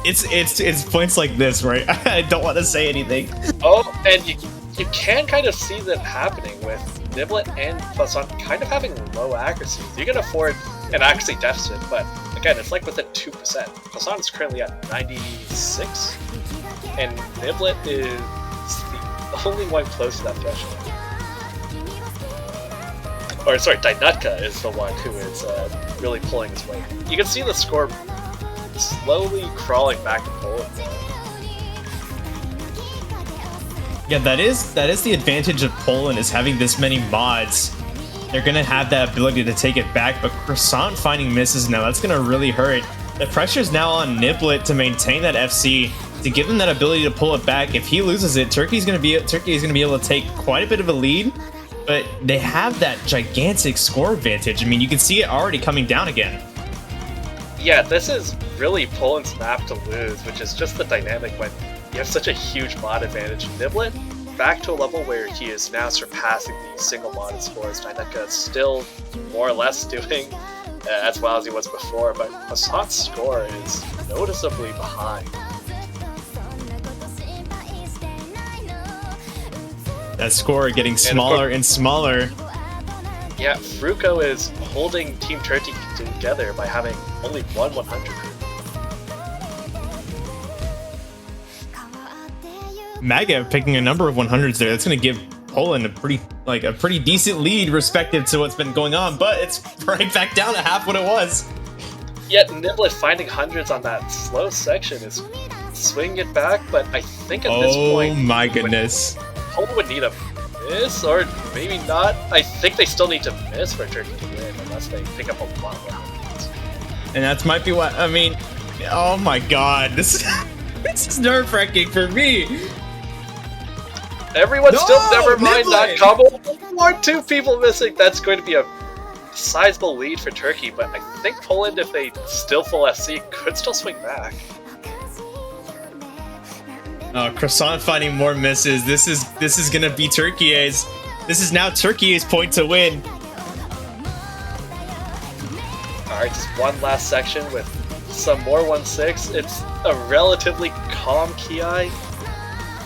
It's points like this, right? I don't want to say anything. Oh, and you can kind of see that happening with Niblet and Poisson kind of having low accuracy. You can afford an accuracy deficit, but again, it's like within 2%. Poisson is currently at 96, and Niblet is the only one close to that threshold. Or sorry, Dynutka is the one who is really pulling his weight. You can see the score slowly crawling back to Poland. Yeah, that is the advantage of Poland, is having this many mods. They're gonna have that ability to take it back, but Croissant finding misses now, that's gonna really hurt. The pressure's now on Niblet to maintain that FC, to give him that ability to pull it back. If he loses it, Turkey is gonna be able to take quite a bit of a lead, but they have that gigantic score advantage. I mean, you can see it already coming down again. Yeah, this is really Poland's map to lose, which is just the dynamic when you have such a huge mod advantage. Niblet back to a level where he is now surpassing the single modded scores. Dynutka is still more or less doing as well as he was before, but Croissant's score is noticeably behind. That score getting smaller and smaller. Yeah, Fruko is holding Team Turkey together by having only one 100. Maga picking a number of 100s there. That's going to give Poland a pretty decent lead respective to what's been going on, but it's right back down to half what it was. Yet Niblet finding hundreds on that slow section is swinging it back, but I think at this point... Oh my goodness. Poland would need a miss, or maybe not. I think they still need to miss for Turkey to win, unless they pick up a lot more hundreds. And that might be what... I mean, oh my god. This is nerve-wracking for me. Everyone still never mind that combo. 2 people missing. That's going to be a sizable lead for Turkey, but I think Poland, if they still full SC, could still swing back. Croissant finding more misses. This is gonna be Turkey's. This is now Turkey's point to win. Alright, just one last section with some more 1-6. It's a relatively calm Ki,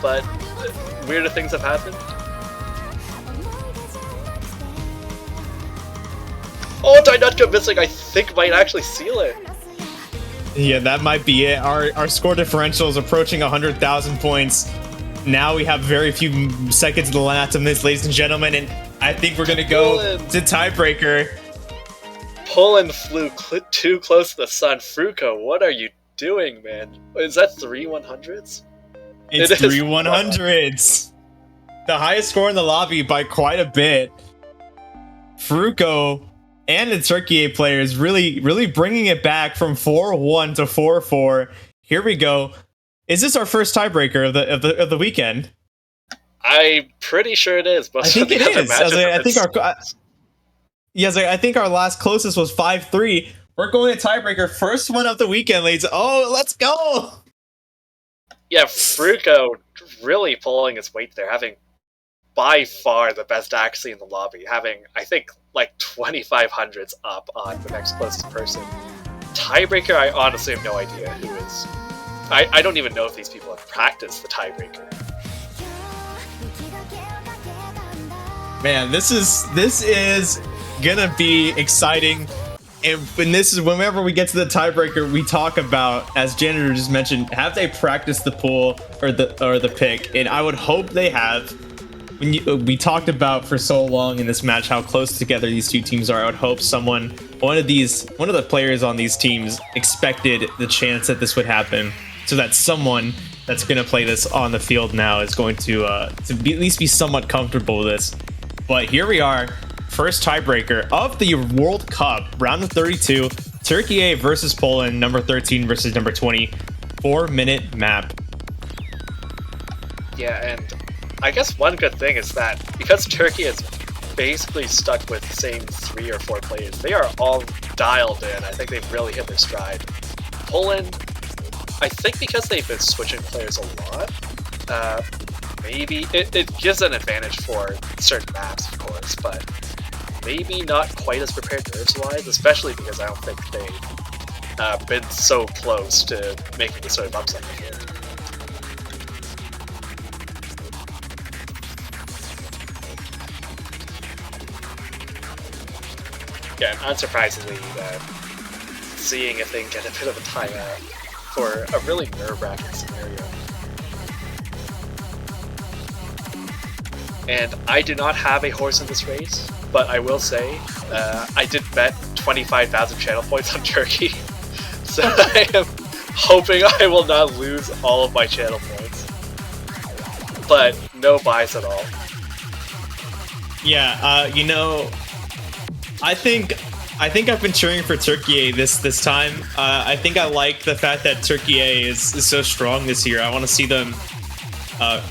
but weirder things have happened. Oh, Dynutka missing, I think might actually seal it. Yeah, that might be it. Our score differential is approaching 100,000 points. Now we have very few seconds left to miss, ladies and gentlemen, and I think we're gonna go to tiebreaker. Poland flew too close to the sun. Fruko, what are you doing, man? Is that 3 100s? It's 3 100s. The highest score in the lobby by quite a bit. Fruko and the Turkey players really bringing it back from 4-1 to 4-4. Here we go. Is this our first tiebreaker of the weekend? I'm pretty sure it is. But I think it is. I think our last closest was 5-3. We're going to tiebreaker, first one of the weekend, ladies. Oh, let's go! Yeah, Fruko really pulling his weight there, having by far the best accuracy in the lobby, having, I think, like 2,500s up on the next closest person. Tiebreaker, I honestly have no idea who is. I don't even know if these people have practiced the tiebreaker. Man, this is gonna be exciting. And this is whenever we get to the tiebreaker, we talk about, as Janitor just mentioned, have they practiced the pull or the pick? And I would hope they have. We talked about for so long in this match how close together these two teams are. I would hope one of the players on these teams expected the chance that this would happen, so that someone that's going to play this on the field now is going to at least be somewhat comfortable with this. But here we are, first tiebreaker of the World Cup, round of 32, Turkey A versus Poland, number 13 versus number 20, 4-minute map. Yeah, and I guess one good thing is that because Turkey is basically stuck with the same 3 or 4 players, they are all dialed in. I think they've really hit their stride. Poland, I think because they've been switching players a lot, maybe it gives an advantage for certain maps, of course, but maybe not quite as prepared nerves-wise, especially because I don't think they've been so close to making the sort of upset before. Yeah, and unsurprisingly, seeing if they can get a bit of a timeout for a really nerve-wracking scenario. And I do not have a horse in this race, but I will say, I did bet 25,000 channel points on Turkey, so I am hoping I will not lose all of my channel points. But no bias at all. Yeah, you know, I think I've been cheering for Turkey A this time. I think I like the fact that Turkey A is so strong this year. I want to see them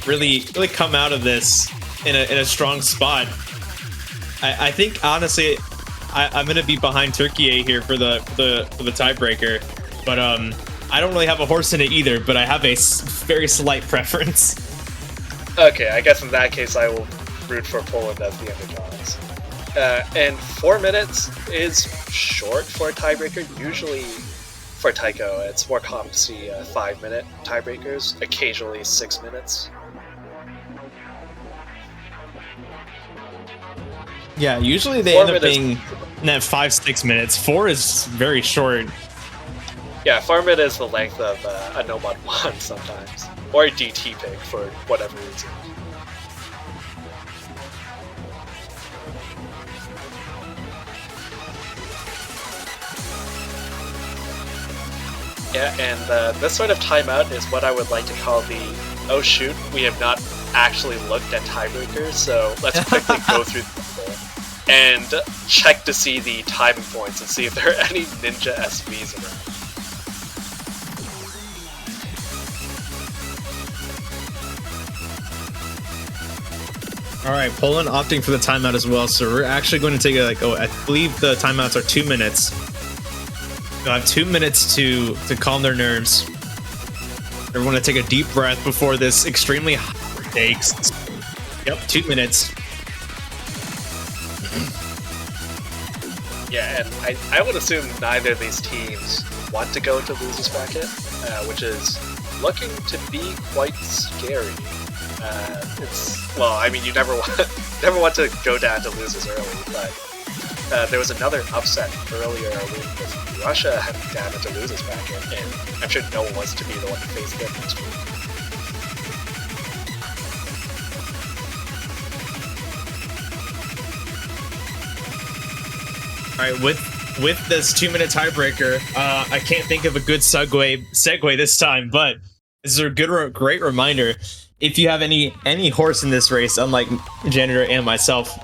really come out of this in a strong spot. I think honestly, I'm gonna be behind Turkey A here for the tiebreaker, but I don't really have a horse in it either. But I have a very slight preference. Okay, I guess in that case I will root for Poland as the underdogs. And 4 minutes is short for a tiebreaker. Usually for taiko, it's more common to see 5-minute tiebreakers, occasionally 6 minutes. Yeah, usually they 4 end up minutes. being in that 5-6 minutes. 4 is very short. Yeah, 4 minutes is the length of a Nomad 1 sometimes. Or a DT pick for whatever reason. Yeah, and this sort of timeout is what I would like to call the, oh shoot, we have not actually looked at tiebreakers, so let's quickly go through and check to see the timing points and see if there are any Ninja SVs around. All right, Poland opting for the timeout as well, so we're actually going to take I believe the timeouts are 2 minutes. They'll have 2 minutes to calm their nerves. Everyone to take a deep breath before this extremely hot takes. Yep, 2 minutes. Yeah, and I would assume neither of these teams want to go into losers bracket, which is looking to be quite scary. Well, I mean, you never want to go down to losers early, but there was another upset earlier with Russia heading down into losers bracket, and I'm sure no one wants to be the one to face them next week. All right, with this 2 minute tiebreaker, I can't think of a good segue this time, but this is a great reminder. If you have any horse in this race, unlike Janitor and myself,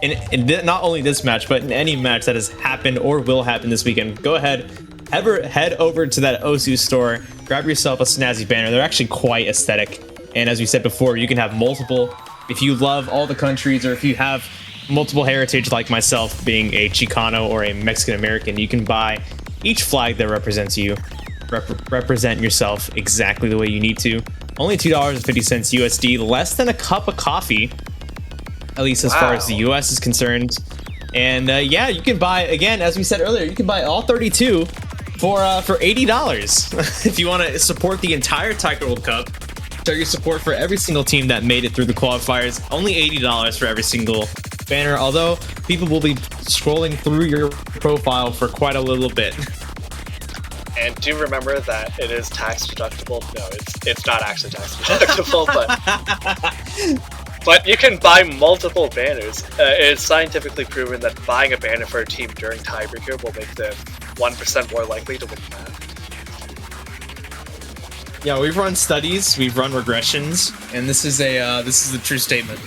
in not only this match, but in any match that has happened or will happen this weekend, go ahead, head over to that Osu store, grab yourself a snazzy banner. They're actually quite aesthetic, and as we said before, you can have multiple. If you love all the countries, or if you have multiple heritage like myself, being a Chicano or a Mexican American, you can buy each flag that represents you. Represent yourself exactly the way you need to. Only $2.50 USD, less than a cup of coffee, at least as far as the US is concerned. And yeah, you can buy, again, as we said earlier, you can buy all 32 for $80. If you want to support the entire Taiko World Cup, show your support for every single team that made it through the qualifiers. Only $80 for every single banner, although people will be scrolling through your profile for quite a little bit. And do remember that it is tax deductible. No, it's not actually tax deductible, but you can buy multiple banners. It's scientifically proven that buying a banner for a team during tiebreaker will make them 1% more likely to win the match. Yeah, we've run studies, we've run regressions, and this is a true statement.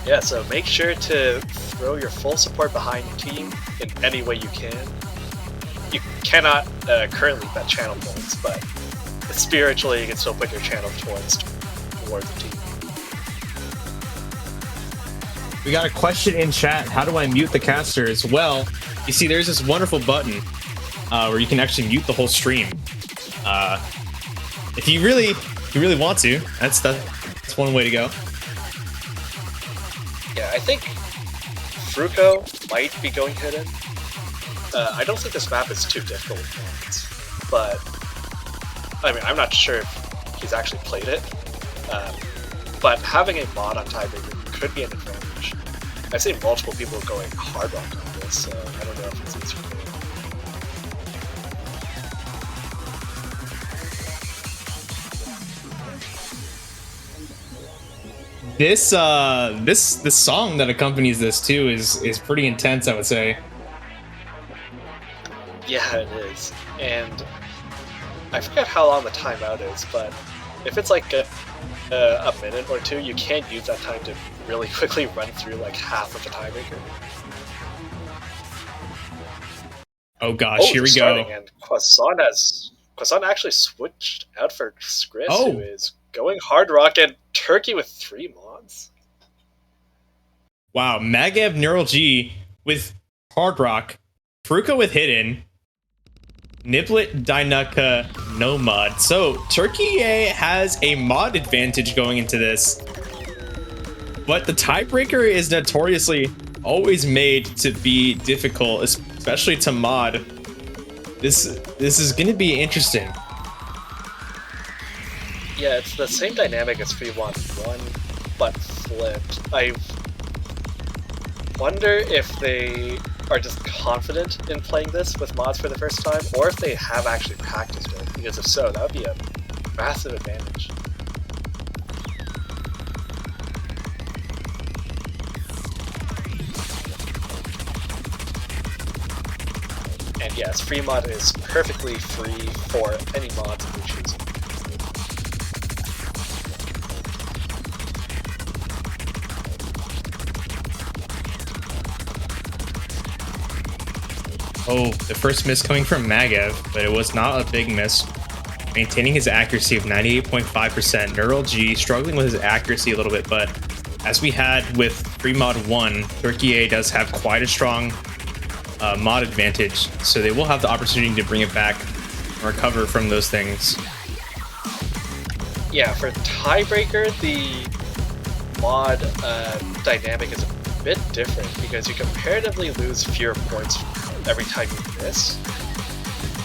Yeah, so make sure to throw your full support behind your team in any way you can. You cannot currently bet channel points, but spiritually you can still put your channel towards the team. We got a question in chat. How do I mute the casters? Well, you see, there's this wonderful button where you can actually mute the whole stream. If you really want to, that's one way to go. Yeah, I think Fruko might be going hidden. I don't think this map is too difficult with mods, but I mean, I'm not sure if he's actually played it. But having a mod on tiebreaker could be an advantage. I've seen multiple people going hard rock on this, so I don't know if it's easier. This song that accompanies this too is pretty intense, I would say. Yeah, it is. And I forget how long the timeout is, but if it's like a minute or two, you can't use that time to really quickly run through like half of the tiebreaker. Oh gosh, here we go. And Croissant actually switched out for Skris, who is going hard rock, and Turkey with 3 mods. Wow, Magev Neural G with hard rock, Fruko with hidden, Niblet Dynuka no mod. So Turkey has a mod advantage going into this, but the tiebreaker is notoriously always made to be difficult, especially to mod. This is going to be interesting. Yeah, it's the same dynamic as Free 1, but flipped. wonder if they are just confident in playing this with mods for the first time, or if they have actually practiced it, because if so, that would be a massive advantage. And yes, free mod is perfectly free for any mods that you choose. Oh, the first miss coming from Magev, but it was not a big miss. Maintaining his accuracy of 98.5%. Neural G struggling with his accuracy a little bit, but as we had with free mod 1, Turkey A does have quite a strong mod advantage, so they will have the opportunity to bring it back and recover from those things. Yeah, for Tiebreaker, the mod dynamic is a bit different because you comparatively lose fewer points every time you miss.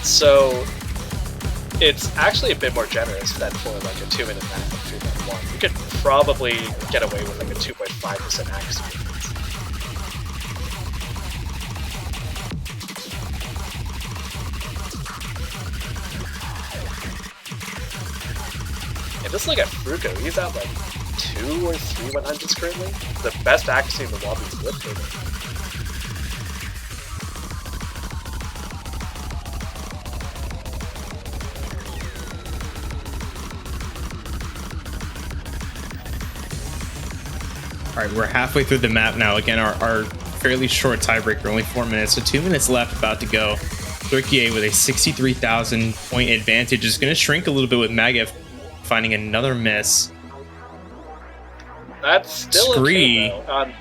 So it's actually a bit more generous than for like a 2-minute match like 3.1. You could probably get away with like a 2.5% accuracy. And just look at Fruko, he's at like 2 or 3 100s currently. The best accuracy in the lobby is lifted. Alright, we're halfway through the map now. Again, our fairly short tiebreaker, only 4 minutes, so 2 minutes left, about to go. Turkey A with a 63,000 point advantage is going to shrink a little bit with Magev finding another miss. That's still Scree. Okay, though.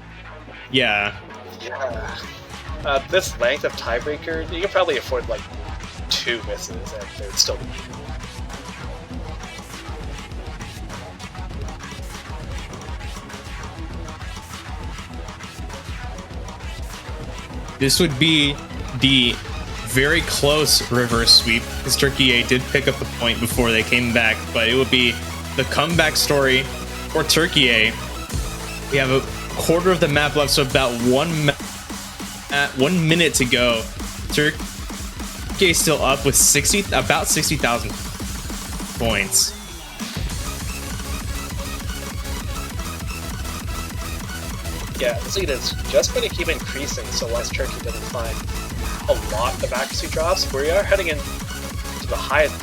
Yeah. Yeah. This length of tiebreaker, you can probably afford like 2 misses and they'd still be. This would be the very close reverse sweep, because Turkey A did pick up the point before they came back, but it would be the comeback story for Turkey A. We have a quarter of the map left, so about 1 minute to go. Turkey A still up with about 60,000 points. Yeah, the thing is just going to keep increasing so once Turkey doesn't find a lot of accuracy drops. We are heading into the highest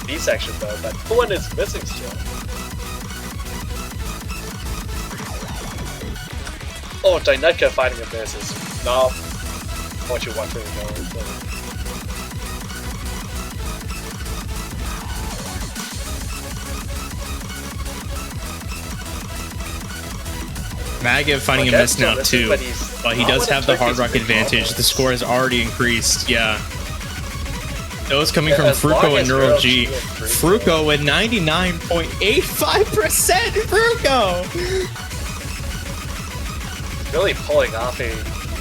B section though, but one is missing still. Oh, Dynetka finding a miss is not what you want for the goal. Magev finding a miss now too, but he does have the Hard Rock advantage. The score has already increased, yeah. Those coming from Fruko and Neural G. Fruko with 99.85%! Fruko! Really pulling off a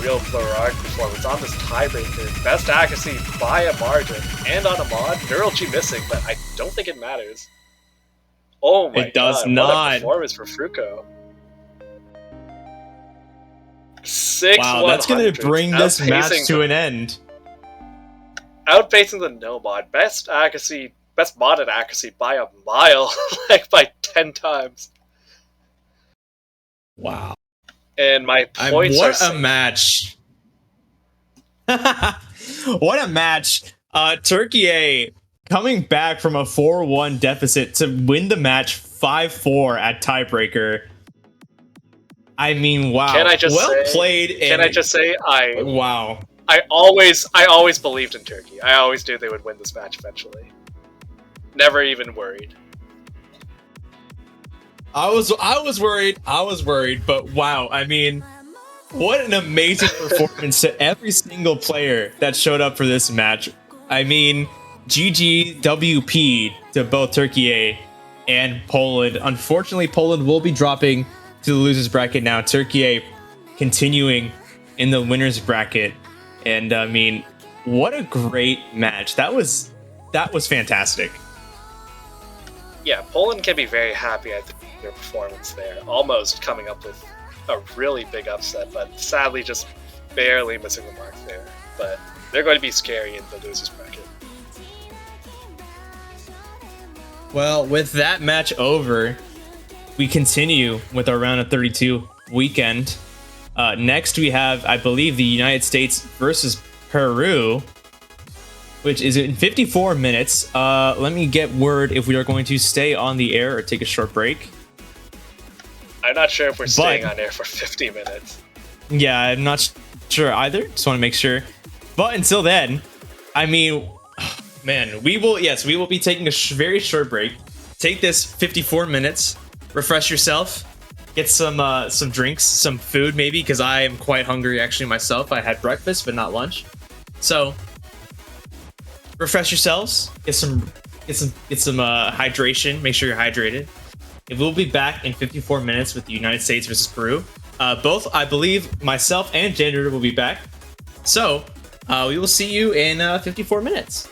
real Blurark performance on this tiebreaker. Best accuracy by a margin, and on a mod. Neural G missing, but I don't think it matters. Oh my god, it does not. What a performance for Fruko. 6 wow, that's going to bring this match to an end. Outpacing the no mod. Best accuracy, best modded accuracy by a mile, like by 10 times. Wow. And my points what a match. What a match. Turkey A coming back from a 4-1 deficit to win the match 5-4 at tiebreaker. I mean, wow. Can I just played. Can I just say wow. I always believed in Turkey. I always knew they would win this match eventually. Never even worried. I was worried, but wow, I mean, what an amazing performance to every single player that showed up for this match. I mean, GGWP to both Turkey A and Poland. Unfortunately, Poland will be dropping to the losers bracket now. Turkey A continuing in the winners bracket. And I mean, what a great match. That was fantastic. Yeah, Poland can be very happy at their performance there. Almost coming up with a really big upset, but sadly just barely missing the mark there. But they're going to be scary in the losers bracket. Well, with that match over, we continue with our round of 32 weekend. Next, we have, I believe, the United States versus Peru, which is in 54 minutes. Let me get word if we are going to stay on the air or take a short break. I'm not sure if we're staying on air for 50 minutes. Yeah, I'm not sure either. Just want to make sure. But until then, I mean, man, we will be taking a very short break. Take this 54 minutes, refresh yourself, get some drinks, some food maybe, because I am quite hungry actually myself. I had breakfast but not lunch. So refresh yourselves, get some hydration. Make sure you're hydrated. It will be back in 54 minutes with the United States versus Peru. Both, I believe, myself and Jander will be back. So we will see you in 54 minutes.